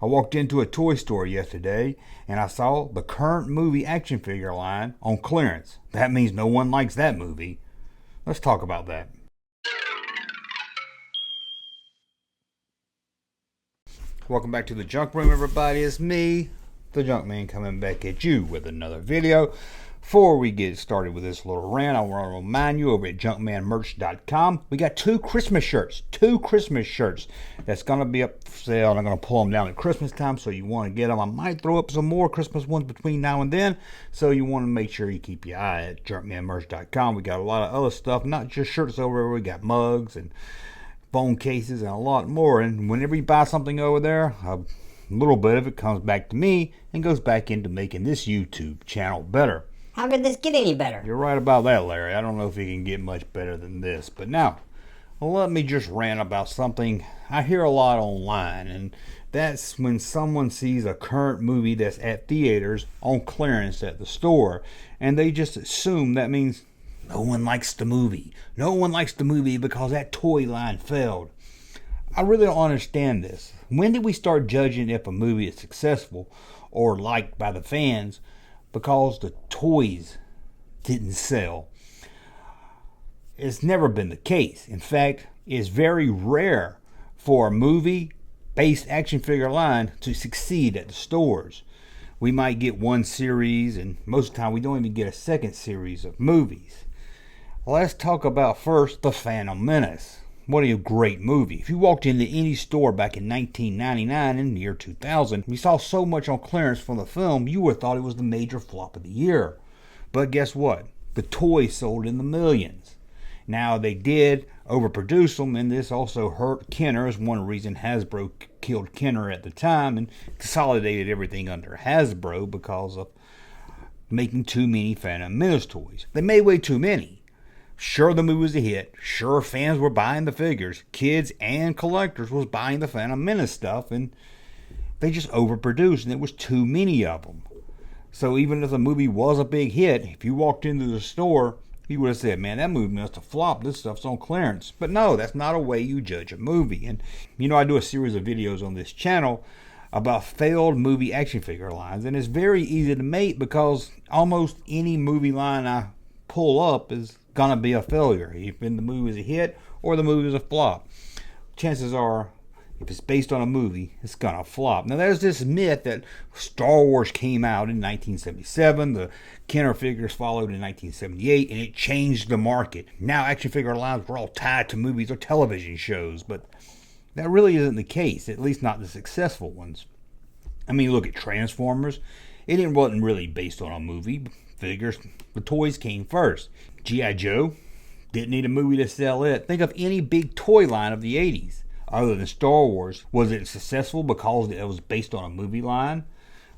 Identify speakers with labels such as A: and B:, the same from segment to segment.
A: I walked into a toy store yesterday and I saw the current movie action figure line on clearance. That means no one likes that movie. Let's talk about that. Welcome back to the Junk Room, everybody. It's me, the Junkman, coming back at you with another video. Before we get started with this little rant, I want to remind you over at junkmanmerch.com, we got two Christmas shirts that's going to be up for sale, and I'm going to pull them down at Christmas time, so you want to get them. I might throw up some more Christmas ones between now and then, so you want to make sure you keep your eye at junkmanmerch.com. We got a lot of other stuff, not just shirts over there. We got mugs and phone cases and a lot more, and whenever you buy something over there, a little bit of it comes back to me and goes back into making this YouTube channel better.
B: How could this get any better?
A: You're right about that, Larry. I don't know if it can get much better than this. But now, let me just rant about something I hear a lot online, and that's when someone sees a current movie that's at theaters on clearance at the store, and they just assume that means no one likes the movie. No one likes the movie because that toy line failed. I really don't understand this. When did we start judging if a movie is successful or liked by the fans because the toys didn't sell? It's never been the case. In fact, it's very rare for a movie-based action figure line to succeed at the stores. We might get one series, and most of the time we don't even get a second series of movies. Let's talk about first The Phantom Menace. What a great movie. If you walked into any store back in 1999 in the year 2000, you saw so much on clearance from the film, you would have thought it was the major flop of the year. But guess what? The toys sold in the millions. Now, they did overproduce them, and this also hurt Kenner, as one reason Hasbro killed Kenner at the time and consolidated everything under Hasbro because of making too many Phantom Menace toys. They made way too many. Sure, the movie was a hit. Sure, fans were buying the figures. Kids and collectors was buying the Phantom Menace stuff, and they just overproduced, and there was too many of them. So even if the movie was a big hit, if you walked into the store, you would have said, man, that movie must have flopped. This stuff's on clearance. But no, that's not a way you judge a movie. And, I do a series of videos on this channel about failed movie action figure lines, and it's very easy to make because almost any movie line I pull up is gonna be a failure. If the movie is a hit or the movie is a flop, chances are, if it's based on a movie, it's gonna flop. Now, there's this myth that Star Wars came out in 1977, the Kenner figures followed in 1978, and it changed the market. Now action figure lines were all tied to movies or television shows, but that really isn't the case, at least not the successful ones. Look at Transformers. It wasn't really based on a movie. Figures, the toys came first. G.I. Joe didn't need a movie to sell it. Think of any big toy line of the 80s. Other than Star Wars, was it successful because it was based on a movie line?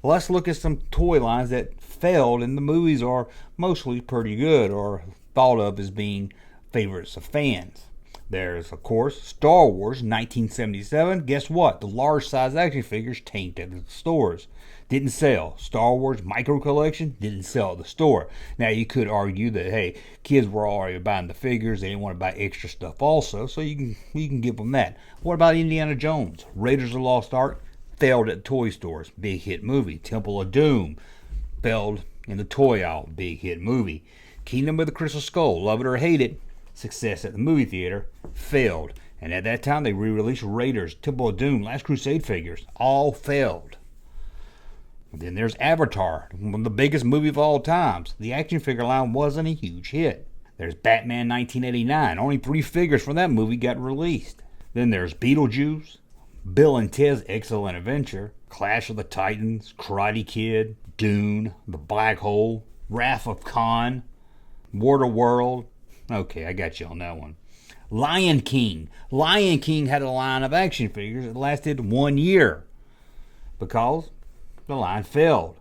A: Well, let's look at some toy lines that failed, and the movies are mostly pretty good or thought of as being favorites of fans. There's, of course, Star Wars, 1977. Guess what? The large size action figures tainted at the stores. Didn't sell. Star Wars Micro Collection didn't sell at the store. Now, you could argue that, hey, kids were already buying the figures. They didn't want to buy extra stuff also, so you can give them that. What about Indiana Jones? Raiders of the Lost Ark failed at toy stores. Big hit movie. Temple of Doom failed in the toy aisle. Big hit movie. Kingdom of the Crystal Skull, love it or hate it, success at the movie theater, failed. And at that time, they re-released Raiders, Temple of Doom, Last Crusade figures. All failed. And then there's Avatar, one of the biggest movies of all times. The action figure line wasn't a huge hit. There's Batman 1989. Only 3 figures from that movie got released. Then there's Beetlejuice, Bill and Ted's Excellent Adventure, Clash of the Titans, Karate Kid, Dune, The Black Hole, Wrath of Khan, Waterworld. Okay, I got you on that one. Lion King. Lion King had a line of action figures that lasted 1 year because the line failed.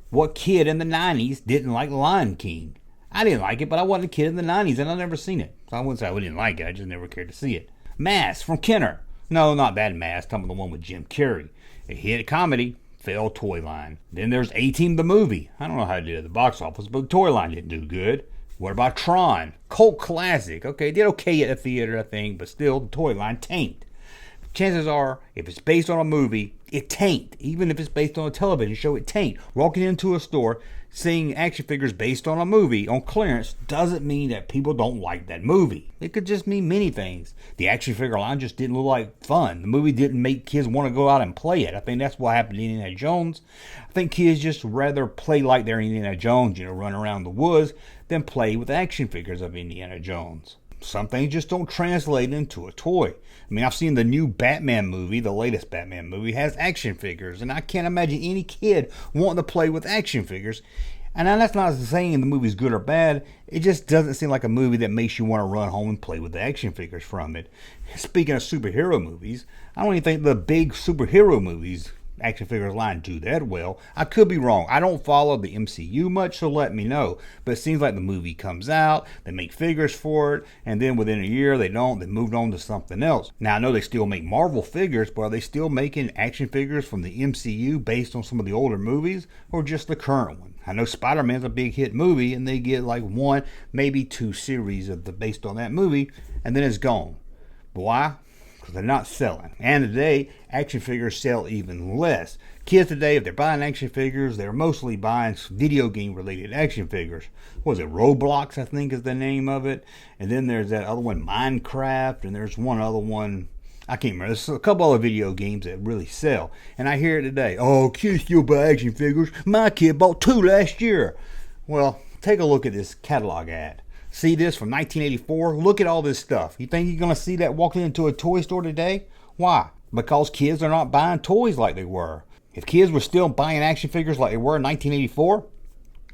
A: What kid in the 90s didn't like Lion King? I didn't like it, but I wasn't a kid in the 90s and I've never seen it. So I wouldn't say I didn't like it, I just never cared to see it. Mask from Kenner. No, not that Mask. I'm talking about the one with Jim Carrey. A hit comedy, failed toy line. Then there's A-Team the movie. I don't know how it did at the box office, but the toy line didn't do good. What about Tron? Cult classic. Okay, it did okay at the theater, I think, but still, the toy line tanked. chances are, if it's based on a movie, it tain't. Even if it's based on a television show, it tain't. Walking into a store, seeing action figures based on a movie on clearance doesn't mean that people don't like that movie. It could just mean many things. The action figure line just didn't look like fun. The movie didn't make kids want to go out and play it. I think that's what happened to Indiana Jones. I think kids just rather play like they're Indiana Jones, run around the woods, than play with action figures of Indiana Jones. Some things just don't translate into a toy. I mean, I've seen the new Batman movie, the latest Batman movie, has action figures, and I can't imagine any kid wanting to play with action figures. And that's not saying the movie's good or bad. It just doesn't seem like a movie that makes you want to run home and play with the action figures from it. Speaking of superhero movies, I don't even think the big superhero movies action figures line do that well. I could be wrong. I don't follow the MCU much, so let me know. But it seems like the movie comes out, they make figures for it, and then within a year they moved on to something else. Now I know they still make Marvel figures, but are they still making action figures from the MCU based on some of the older movies, or just the current one? I know Spider-Man's a big hit movie, and they get like 1, maybe 2 series based on that movie, and then it's gone. But why? Because they're not selling. And today, action figures sell even less. Kids today, if they're buying action figures, they're mostly buying video game related action figures. What is it? Roblox, I think is the name of it. And then there's that other one, Minecraft, and there's one other one, I can't remember. There's a couple other video games that really sell. And I hear it today. Oh, kids still buy action figures. My kid bought 2 last year. Well, take a look at this catalog ad. See this from 1984? Look at all this stuff. You think you're going to see that walking into a toy store today? Why? Because kids are not buying toys like they were. If kids were still buying action figures like they were in 1984,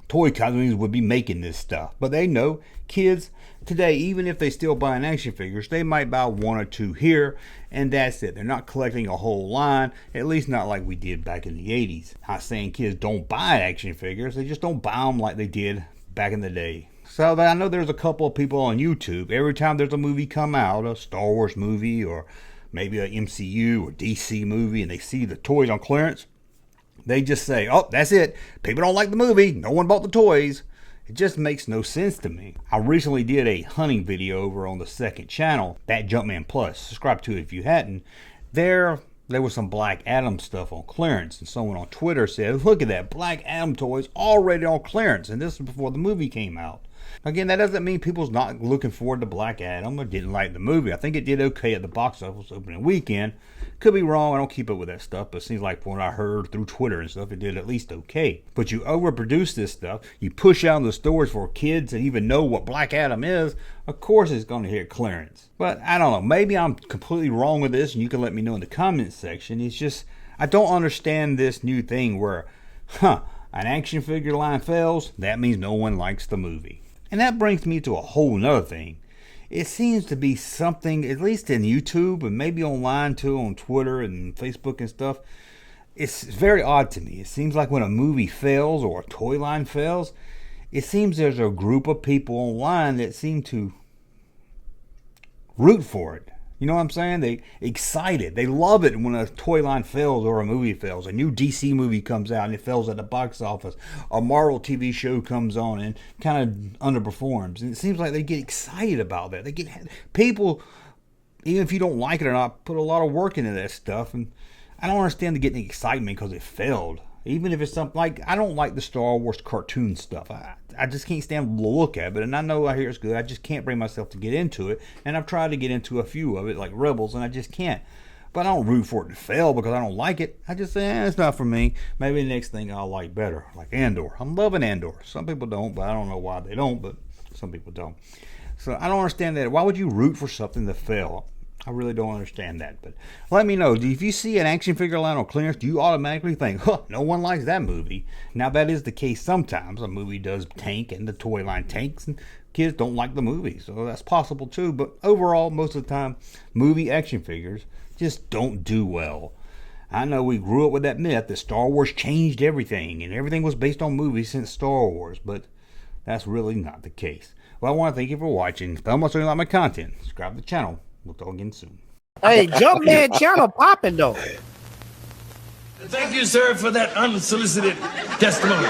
A: toy companies would be making this stuff. But they know kids today, even if they still buying action figures, they might buy 1 or 2 here, and that's it. They're not collecting a whole line, at least not like we did back in the 80s. Not saying kids don't buy action figures, they just don't buy them like they did back in the day. So I know there's a couple of people on YouTube, every time there's a movie come out, a Star Wars movie or maybe a MCU or DC movie, and they see the toys on clearance, they just say, oh, that's it. People don't like the movie. No one bought the toys. It just makes no sense to me. I recently did a hunting video over on the second channel, that Junkman PLUS. Subscribe to it if you hadn't. There was some Black Adam stuff on clearance, and someone on Twitter said, look at that, Black Adam toys already on clearance, and this was before the movie came out. Again, that doesn't mean people's not looking forward to Black Adam or didn't like the movie. I think it did okay at the box office opening weekend. Could be wrong. I don't keep up with that stuff, but it seems like from what I heard through Twitter and stuff, it did at least okay. But you overproduce this stuff. You push out in the stores for kids to even know what Black Adam is. Of course it's going to hit clearance. But I don't know. Maybe I'm completely wrong with this, and you can let me know in the comments section. It's just, I don't understand this new thing where, an action figure line fails, that means no one likes the movie. And that brings me to a whole nother thing. It seems to be something, at least in YouTube and maybe online too, on Twitter and Facebook and stuff. It's very odd to me. It seems like when a movie fails or a toy line fails, it seems there's a group of people online that seem to root for it. You know what I'm saying? They excited. They love it when a toy line fails or a movie fails. A new DC movie comes out and it fails at the box office. A Marvel TV show comes on and kind of underperforms. And it seems like they get excited about that. They get people, even if you don't like it or not, put a lot of work into that stuff. And I don't understand the getting excitement because it failed. Even if it's something like, I don't like the Star Wars cartoon stuff. I just can't stand to look at it. And I know I hear it's good. I just can't bring myself to get into it. And I've tried to get into a few of it, like Rebels, and I just can't. But I don't root for it to fail because I don't like it. I just say, it's not for me. Maybe the next thing I'll like better, like Andor. I'm loving Andor. Some people don't, but I don't know why they don't, but some people don't. So I don't understand that. Why would you root for something to fail? I really don't understand that. But let me know, if you see an action figure line on clearance, do you automatically think, no one likes that movie? Now, that is the case sometimes. A movie does tank and the toy line tanks and kids don't like the movie. So that's possible too. But overall, most of the time, movie action figures just don't do well. I know we grew up with that myth that Star Wars changed everything and everything was based on movies since Star Wars. But that's really not the case. Well, I want to thank you for watching. If you like my content, subscribe to the channel. We'll talk again soon.
B: Hey, Junkman channel popping though.
C: Thank you, sir, for that unsolicited testimony.